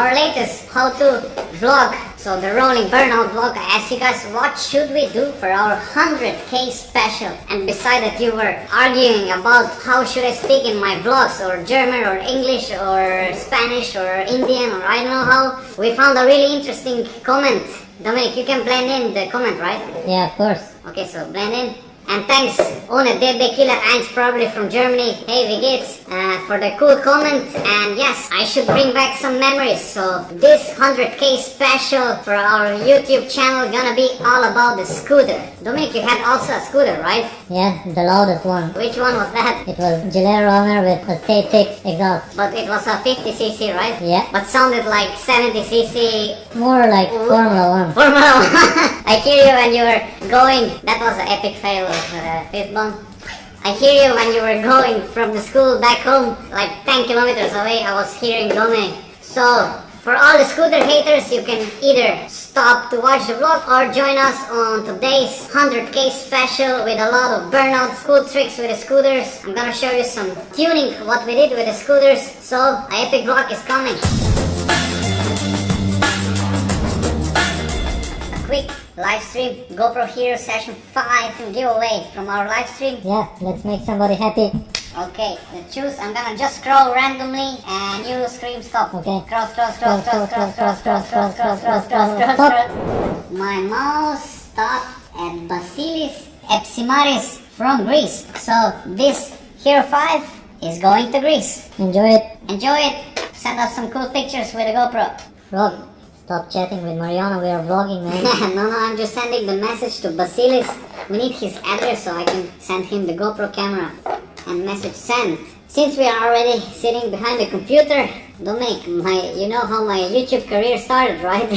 our latest how to vlog. So the rolling burnout vlog. I asked you guys what should we do for our 100k special, and beside that you were arguing about how should I speak in my vlogs, or German or English or Spanish or Indian or I don't know how. We found a really interesting comment. Dominic, you can blend in the comment, right? Yeah, of course. Okay, so blend in. And thanks, Ohne DB Killer 1, probably from Germany. Hey, wie geht's? For the cool comment. And yes, I should bring back some memories. So this 100k special for our YouTube channel gonna be all about the scooter. Dominic, you had also a scooter, right? Yeah, the loudest one. Which one was that? It was Gillette Runner with a K6 exhaust. But it was a 50cc, right? Yeah. But sounded like 70cc. More like Formula 1. Formula 1. I hear you when you were going. That was an epic fail of fifth bomb. I hear you when you were going from the school back home, like 10 kilometers away. I was hearing Dominic. So, for all the scooter haters, you can either stop to watch the vlog or join us on today's 100k special with a lot of burnout cool tricks with the scooters. I'm gonna show you some tuning, what we did with the scooters. So, an epic vlog is coming. A quick live stream, GoPro Hero Session 5 giveaway from our live stream. Yeah, let's make somebody happy. Okay, let's choose. I'm gonna just scroll randomly and you scream stop. Okay. Cross. My mouse stopped at Basilis Epsimaris from Greece. So this Hero 5 is going to Greece. Enjoy it. Enjoy it. Send us some cool pictures with a GoPro. Rob, stop chatting with Mariana. We are vlogging, man. No, I'm just sending the message to Basilis. We need his address so I can send him the GoPro camera. And message sent. Since we are already sitting behind the computer, Dominic, you know how my YouTube career started, right?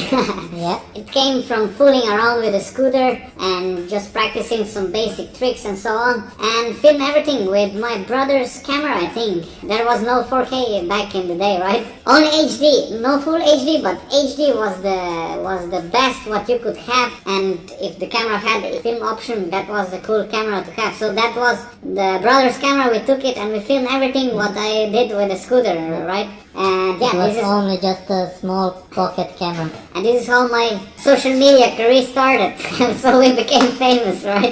Yeah. It came from fooling around with a scooter and just practicing some basic tricks and so on, and film everything with my brother's camera. I think there was no 4K back in the day, right? Only HD, no full HD, but HD was the best what you could have, and if the camera had a film option, that was the cool camera to have. So that was the brother's camera. We took it and we filmed everything what I did with the scooter, right? And yeah, It was this is only just a small pocket camera. and this is how my social media career started. So we became famous, right?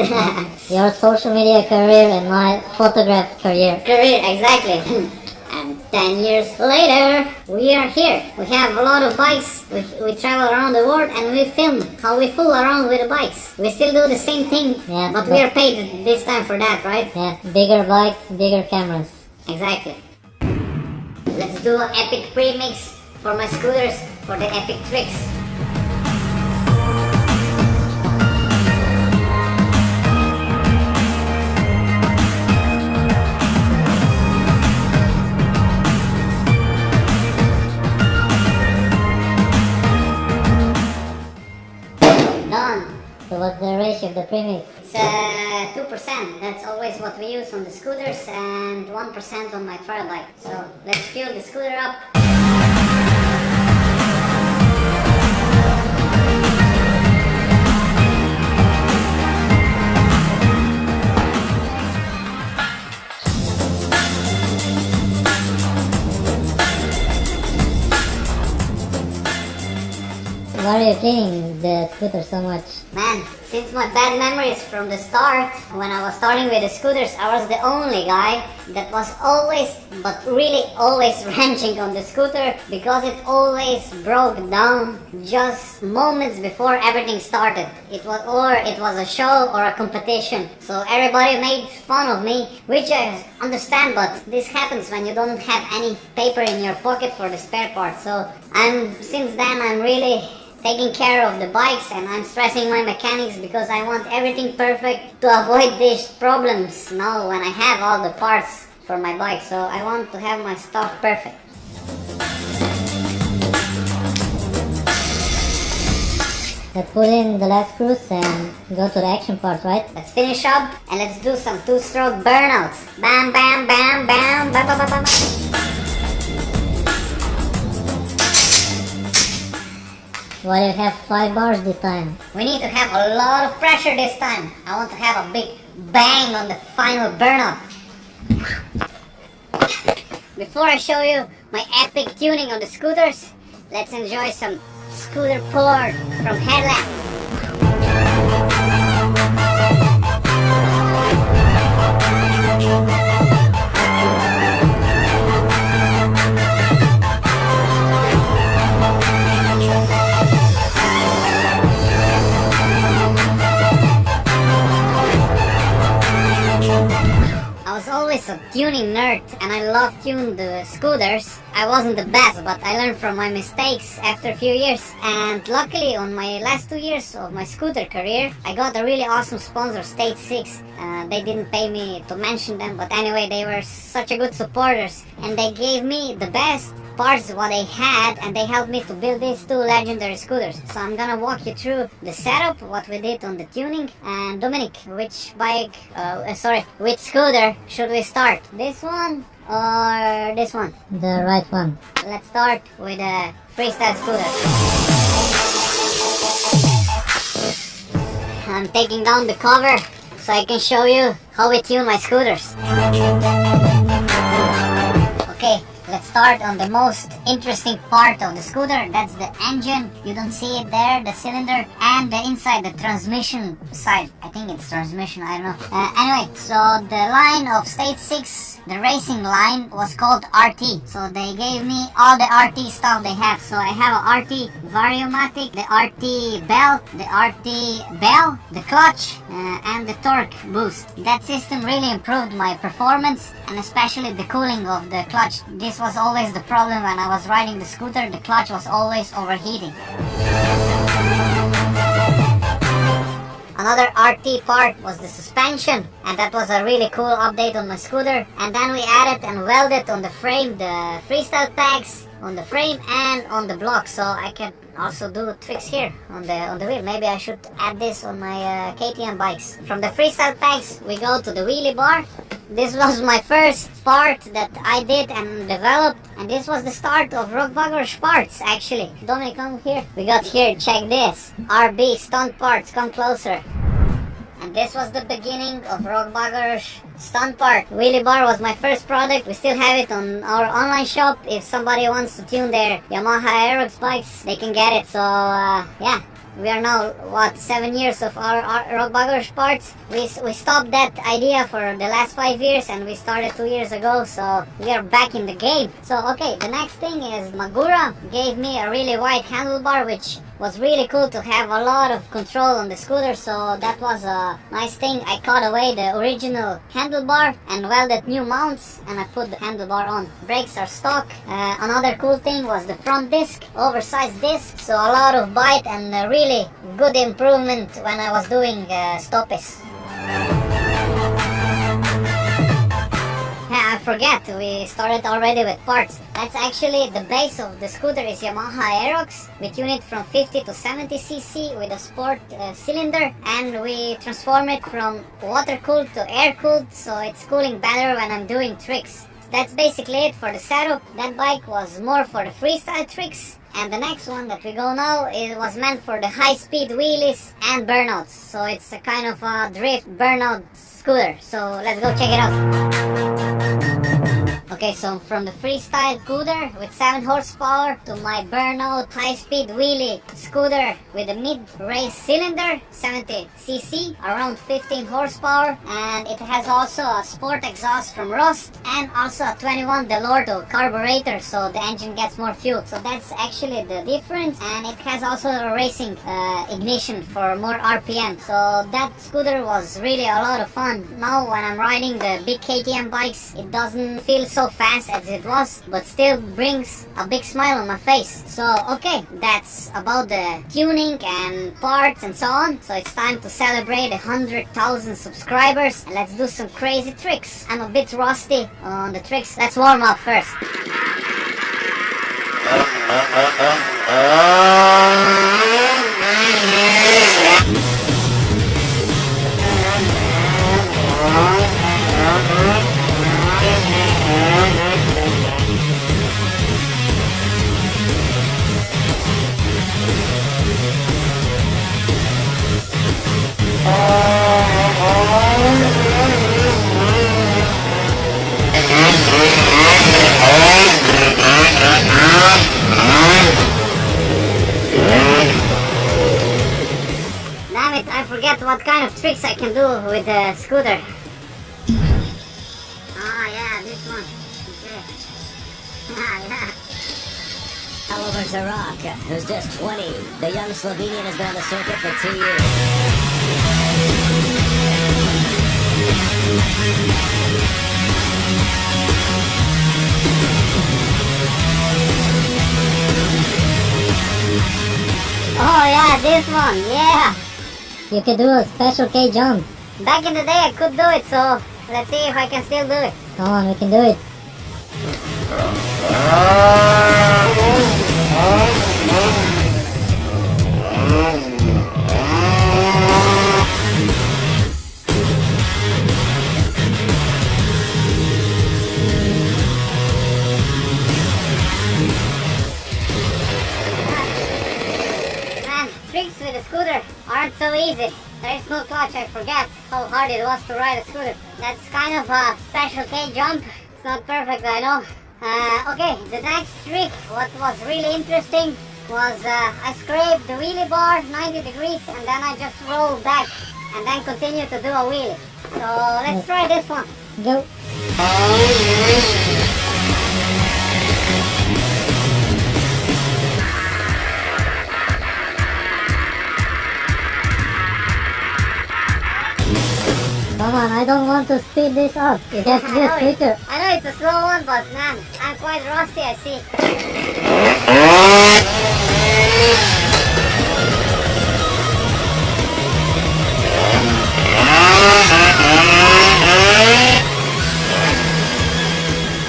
Your social media career and my photograph career. Career, exactly. And 10 years later, we are here. We have a lot of bikes. We travel around the world and we film how we fool around with the bikes. We still do the same thing, Yeah, but we are paid this time for that, right? Yeah, bigger bikes, bigger cameras. Exactly. Let's do an epic premix for my scooters for the epic tricks. Done. So what's the ratio of the premix? It's 2%. That's always what we use on the scooters, and 1% on my trail bike. So let's fuel the scooter up. Why are you cleaning the scooter so much? Man, since my bad memories from the start, when I was starting with the scooters, I was the only guy that was always, but really always wrenching on the scooter because it always broke down just moments before everything started. It was a show or a competition. So everybody made fun of me, which I understand, but this happens when you don't have any paper in your pocket for the spare parts. So since then I'm really taking care of the bikes, and I'm stressing my mechanics because I want everything perfect to avoid these problems now when I have all the parts for my bike. So I want to have my stuff perfect. Let's put in the last screws and go to the action part, right? Let's finish up and let's do some two-stroke burnouts. Bam, bam, bam, bam, bam, bam, bam, bam. Why do you have 5 bars this time? We need to have a lot of pressure this time. I want to have a big bang on the final burnout. Before I show you my epic tuning on the scooters, let's enjoy some scooter pour from Headland. I was always a tuning nerd and I love tuned the scooters. I wasn't the best, but I learned from my mistakes after a few years. And luckily on my last 2 years of my scooter career, I got a really awesome sponsor, State 6. They didn't pay me to mention them, but anyway, they were such a good supporters. And they gave me the best parts what they had, and they helped me to build these two legendary scooters. So I'm gonna walk you through the setup, what we did on the tuning. And Dominic, which which scooter should we start? This one or this one? The right one. Let's start with a freestyle scooter. I'm taking down the cover so I can show you how we tune my scooters. Okay, let's start on the most interesting part of the scooter. That's the engine. You don't see it there, the cylinder, and the inside, the transmission side. I think it's transmission, I don't know. Anyway, so the line of State 6, the racing line, was called RT. So they gave me all the RT stuff they have. So I have a RT Variomatic, the RT bell, the clutch, and the torque boost. That system really improved my performance, and especially the cooling of the clutch. This was always the problem when I was riding the scooter. The clutch was always overheating. Another RT part was the suspension, and that was a really cool update on my scooter. And then we added and welded on the frame the freestyle tags on the frame and on the block, so I can also do tricks here on the wheel. Maybe I should add this on my KTM bikes. From the freestyle tags we go to the wheelie bar. This was my first part that I did and developed, and this was the start of Rockbagger's parts actually. Dominic, come here. We got here, check this. RB stunt parts, come closer. And this was the beginning of Rockbagger's stunt part. Wheelie bar was my first product. We still have it on our online shop. If somebody wants to tune their Yamaha Aerox bikes, they can get it. So yeah. We are now, 7 years of our Rockbagger's parts. We stopped that idea for the last 5 years, and we started 2 years ago, so we are back in the game. So okay, the next thing is Magura gave me a really wide handlebar, which was really cool to have a lot of control on the scooter, so that was a nice thing. I cut away the original handlebar and welded new mounts, and I put the handlebar on. Brakes are stock. Another cool thing was the front disc, oversized disc, so a lot of bite and really good improvement when I was doing stoppies. I forget, we started already with parts. That's actually the base of the scooter is Yamaha Aerox. We tune it from 50 to 70 cc with a sport cylinder, and we transform it from water cooled to air cooled, so it's cooling better when I'm doing tricks. That's basically it for the setup. That bike was more for the freestyle tricks. And the next one that we go now, it was meant for the high-speed wheelies and burnouts. So it's a kind of a drift burnout scooter. So let's go check it out. Okay, so from the freestyle scooter with 7 horsepower to my burnout high-speed wheelie scooter with a mid-race cylinder, 70 cc, around 15 horsepower, and it has also a sport exhaust from Rust and also a 21 Delorto carburetor, so the engine gets more fuel. So that's actually the difference, and it has also a racing ignition for more RPM. So that scooter was really a lot of fun. Now when I'm riding the big KTM bikes, it doesn't feel so fast as it was, but still brings a big smile on my face. So okay, that's about the tuning and parts and so on. So it's time to celebrate 100,000 subscribers, and let's do some crazy tricks. I'm a bit rusty on the tricks. Let's warm up first. what kind of tricks I can do with the scooter. Ah, yeah, this one. Okay. Ah, yeah. Oliver Zarak, who's just 20. The young Slovenian has been on the circuit for 2 years. Oh yeah, this one, yeah. You can do a special K jump. Back in the day I could do it, so let's see if I can still do it. Come on, we can do it. Man, tricks with a scooter aren't so easy. There is no clutch, I forget how hard it was to ride a scooter. That's kind of a special K jump. It's not perfect, I know. Okay, the next trick, what was really interesting, was I scraped the wheelie bar 90 degrees and then I just rolled back and then continue to do a wheelie. So let's try this one. Go. Come on, I don't want to speed this up. It has to be quicker. I know it's a slow one, but man, I'm quite rusty, I see.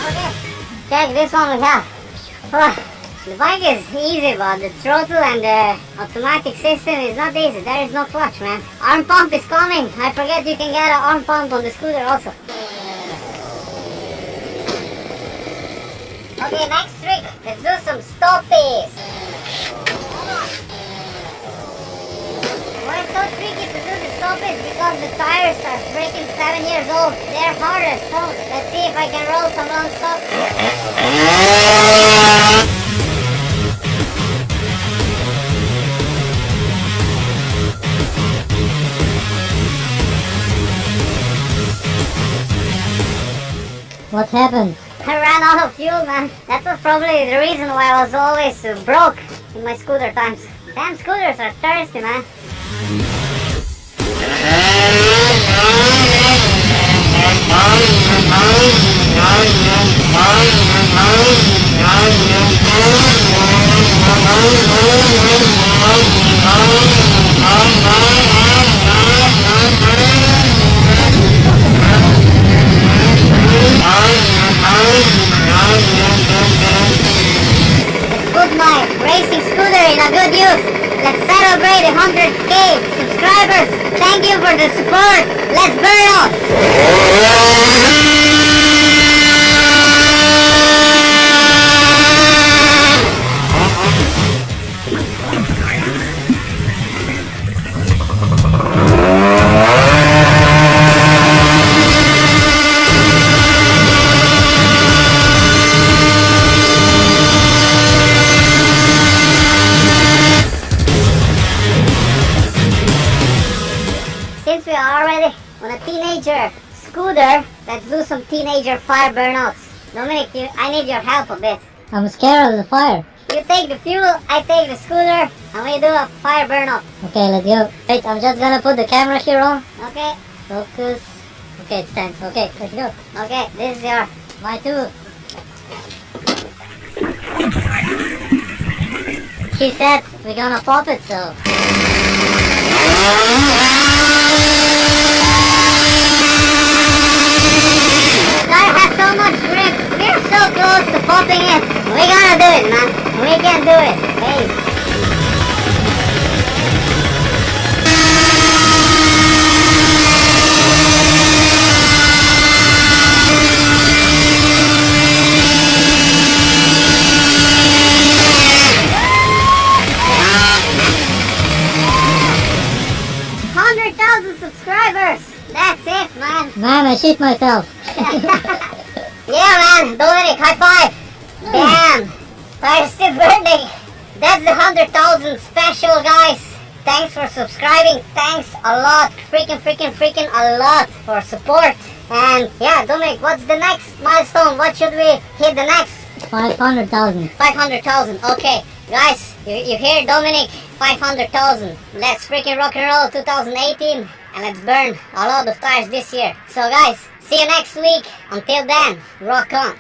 Okay, check this one we have. The bike is easy, but the throttle and the automatic system is not easy. There is no clutch, man. Arm pump is coming. I forget you can get an arm pump on the scooter also. Okay, next trick. Let's do some stoppies. Why it's so tricky to do the stoppies? Because the tires are freaking 7 years old. They're hard as stone. Let's see if I can roll some long stop. What happened? I ran out of fuel, man. That was probably the reason why I was always broke in my scooter times. Damn scooters are thirsty, man. Put my racing scooter in a good use. Let's celebrate 100k subscribers. Thank you for the support. Let's burn out. Since we are already on a teenager scooter, let's do some teenager fire burnouts. Dominic, I need your help a bit. I'm scared of the fire. You take the fuel, I take the scooter, and we do a fire burnout. Okay, let's go. Wait, I'm just gonna put the camera here on. Okay? Focus. Okay, it stands. Okay, let's go. Okay, this is your... My two. She said we're gonna pop it, so. Car has so much grip. We're so close to popping it. We're gonna do it, man. We can do it. Hey. Subscribers! That's it, man! Man, I shit myself. Yeah, man! Dominic, high five! Damn! Fire's still burning! That's the 100,000 special, guys! thanks for subscribing. Thanks a lot. Freaking a lot for support. And yeah, Dominic, what's the next milestone? What should we hit the next? 500,000. 500,000. Okay, guys, you hear Dominic? 500,000. Let's freaking rock and roll 2018 and let's burn a lot of tires this year. So guys, see you next week. Until then, rock on.